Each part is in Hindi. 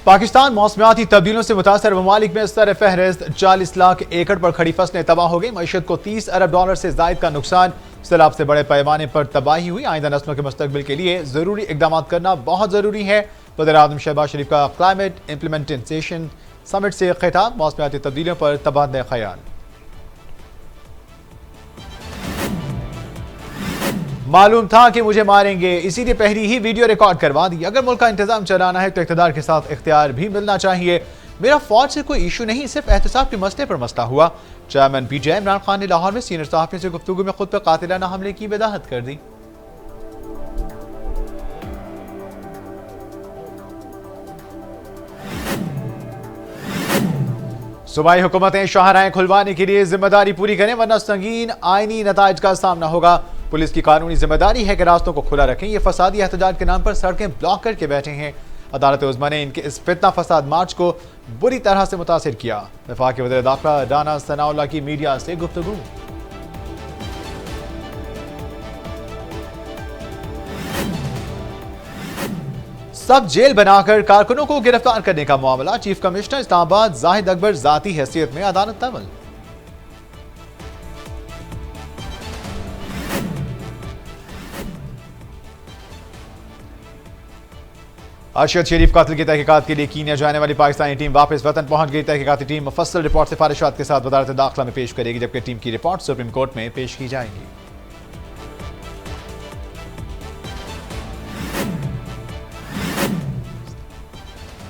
पाकिस्तान मौसमियाती तब्दीलियों से मुतासर ममालिक में सर फहरिस्त 40 लाख एकड़ पर खड़ी फसलें तबाह हो गई। मईशत को 30 अरब डॉलर से जायद का नुकसान। सैलाब से बड़े पैमाने पर तबाही हुई। आइंदा नस्लों के मुस्तकबिल के लिए जरूरी इकदाम करना बहुत जरूरी है। वज़ीर आज़म शहबाज शरीफ का क्लाइमेट इंप्लीमेंटेशन समिट से खिताब। मौसमियाती तब्दीलियों पर तबादला ख्याल। मालूम था कि मुझे मारेंगे, इसीलिए पहली ही वीडियो रिकॉर्ड करवा दी। अगर मुल्क का इंतजाम चलाना है तो इख्तियार के साथ इख्तियार भी मिलना चाहिए। मेरा फौज से कोई इशू नहीं, सिर्फ एहतसाब के मसले पर मसला हुआ। चेयरमैन पीटीआई इमरान खान ने लाहौर में सीनियर सहाफियों से गुफ्तगू में खुद पर कातिलाना हमले की वजाहत कर दी। सूबाई हुकूमतें शाहराहें खुलवाने के लिए जिम्मेदारी पूरी करें, वरना संगीन आईनी नताइज का सामना होगा। पुलिस की कानूनी जिम्मेदारी है कि रास्तों को खुला रखें। ये फसादी एहतजाज के नाम पर सड़कें ब्लॉक करके बैठे हैं। अदालत उज़्मा ने इनके इस फितना फसाद मार्च को बुरी तरह से मुतासिर किया। वफाकी वज़ीर दाखिला राना सनाउल्लाह की मीडिया से गुफ्तगू। सब जेल बनाकर कारकुनों को गिरफ्तार करने का मामला। चीफ कमिश्नर इस्लामाबाद जाहिद अकबर जाती हैसियत में अदालत तवल। अरशद शरीफ कातिल की तहकीकात के लिए कीनिया जाने वाली पाकिस्तानी टीम वापस वतन पहुंच गई। तहकीकाती टीम मुफस्सल रिपोर्ट सिफारिशात के साथ वज़ारत दाखिला में पेश करेगी, जबकि टीम की रिपोर्ट सुप्रीम कोर्ट में पेश की जाएगी।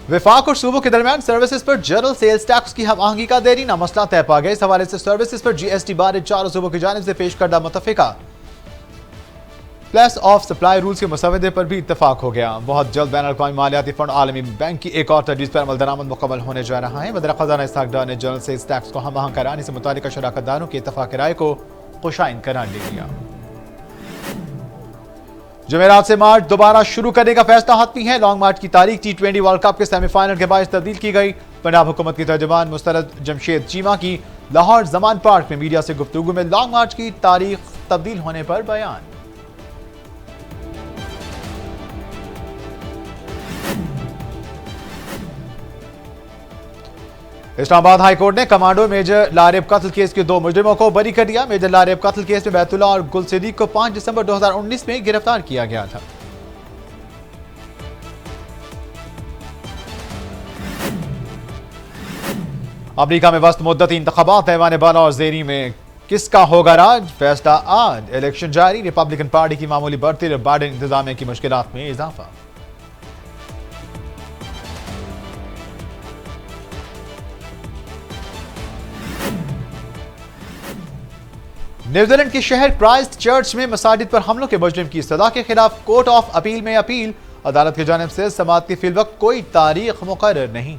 विफाक और सूबों के दरमियान सर्विसेज पर जनरल सेल्स टैक्स की हम आहंगी का देरीना मसला तय पा गया। इस हवाले से सर्विसेज पर जीएसटी बारे चारों सूबों की जानिब से पेश करदा मुतफिका प्लस ऑफ सप्लाई रूल्स के मसवदे पर भी इत्तफाक हो गया। बहुत जल्द बैन अल-अक़वामी मालियाती फंड आलमी बैंक की एक और तजवीज़ पर अमल दरामद मुकम्मल होने जा रहा है। वज़ीर ख़ज़ाना इसहाक़ डार ने जनरल सेल्स टैक्स को हम आहंग कराने से मुतालिका शराकतदारों के इत्तफ़ाक़ राय को खुशाइन करार ले लिया। जुमेरात से मार्च दोबारा शुरू करने का फैसला हतमी है। लॉन्ग मार्च की तारीख T20 वर्ल्ड कप के सेमीफाइनल के बाद तब्दील की गई। पंजाब हुकूमत की तर्जुमान मुस्तरद जमशेद चीमा की लाहौर जमान पार्क में मीडिया से गुफ्तगू में लॉन्ग मार्च की तारीख तब्दील होने पर बयान। इस्लामाबाद हाई कोर्ट ने कमांडो मेजर लारेब कत्ल केस के 2 मुजरिमों को बरी कर दिया। मेजर लारेब कत्ल केस में बैतुल्लाह और गुल सिद्दीक को 5 दिसंबर 2019 में गिरफ्तार किया गया था। अमेरिका में वस्त मुद्दती इंतखाबात ऐवान बाला और ज़ेरी में किसका होगा राज, फैसला आज। इलेक्शन जारी। रिपब्लिकन पार्टी की मामूली बढ़ती और बाइडेन इंतजामिया की मुश्किलात में इजाफा। न्यूजीलैंड के शहर क्राइस्ट चर्च में मसाजिद पर हमलों के मुजरिम की सजा के खिलाफ कोर्ट ऑफ अपील में अपील। अदालत की जानिब से समाअत की फिलवक्त कोई तारीख मुकर्रर नहीं।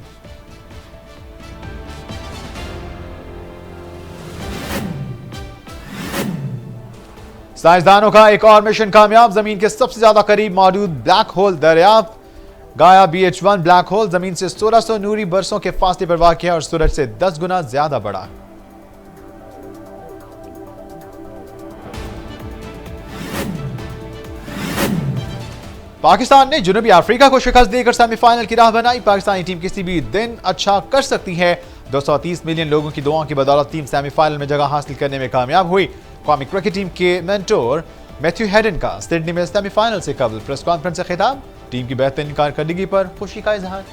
साइंसदानों का एक और मिशन कामयाब। जमीन के सबसे ज्यादा करीब मौजूद ब्लैक होल दरियाफ्त। गाया BH1 ब्लैक होल जमीन से 1600 नूरी बरसों के फासले पर वाक़िया और सूरज से 10 गुना ज्यादा बड़ा। पाकिस्तान ने जनूबी अफ्रीका को शिकस्त देकर सेमीफाइनल की राह बनाई। पाकिस्तानी टीम किसी भी दिन अच्छा कर सकती है। 230 मिलियन लोगों की दुआओं की बदौलत टीम सेमीफाइनल में जगह हासिल करने में कामयाब हुई। कौमी क्रिकेट टीम के मेंटोर मैथ्यू हेडन का सिडनी में सेमीफाइनल से कबल प्रेस कॉन्फ्रेंस से खिताब। टीम की बेहतरीन कारकर्दगी पर खुशी का इजहार।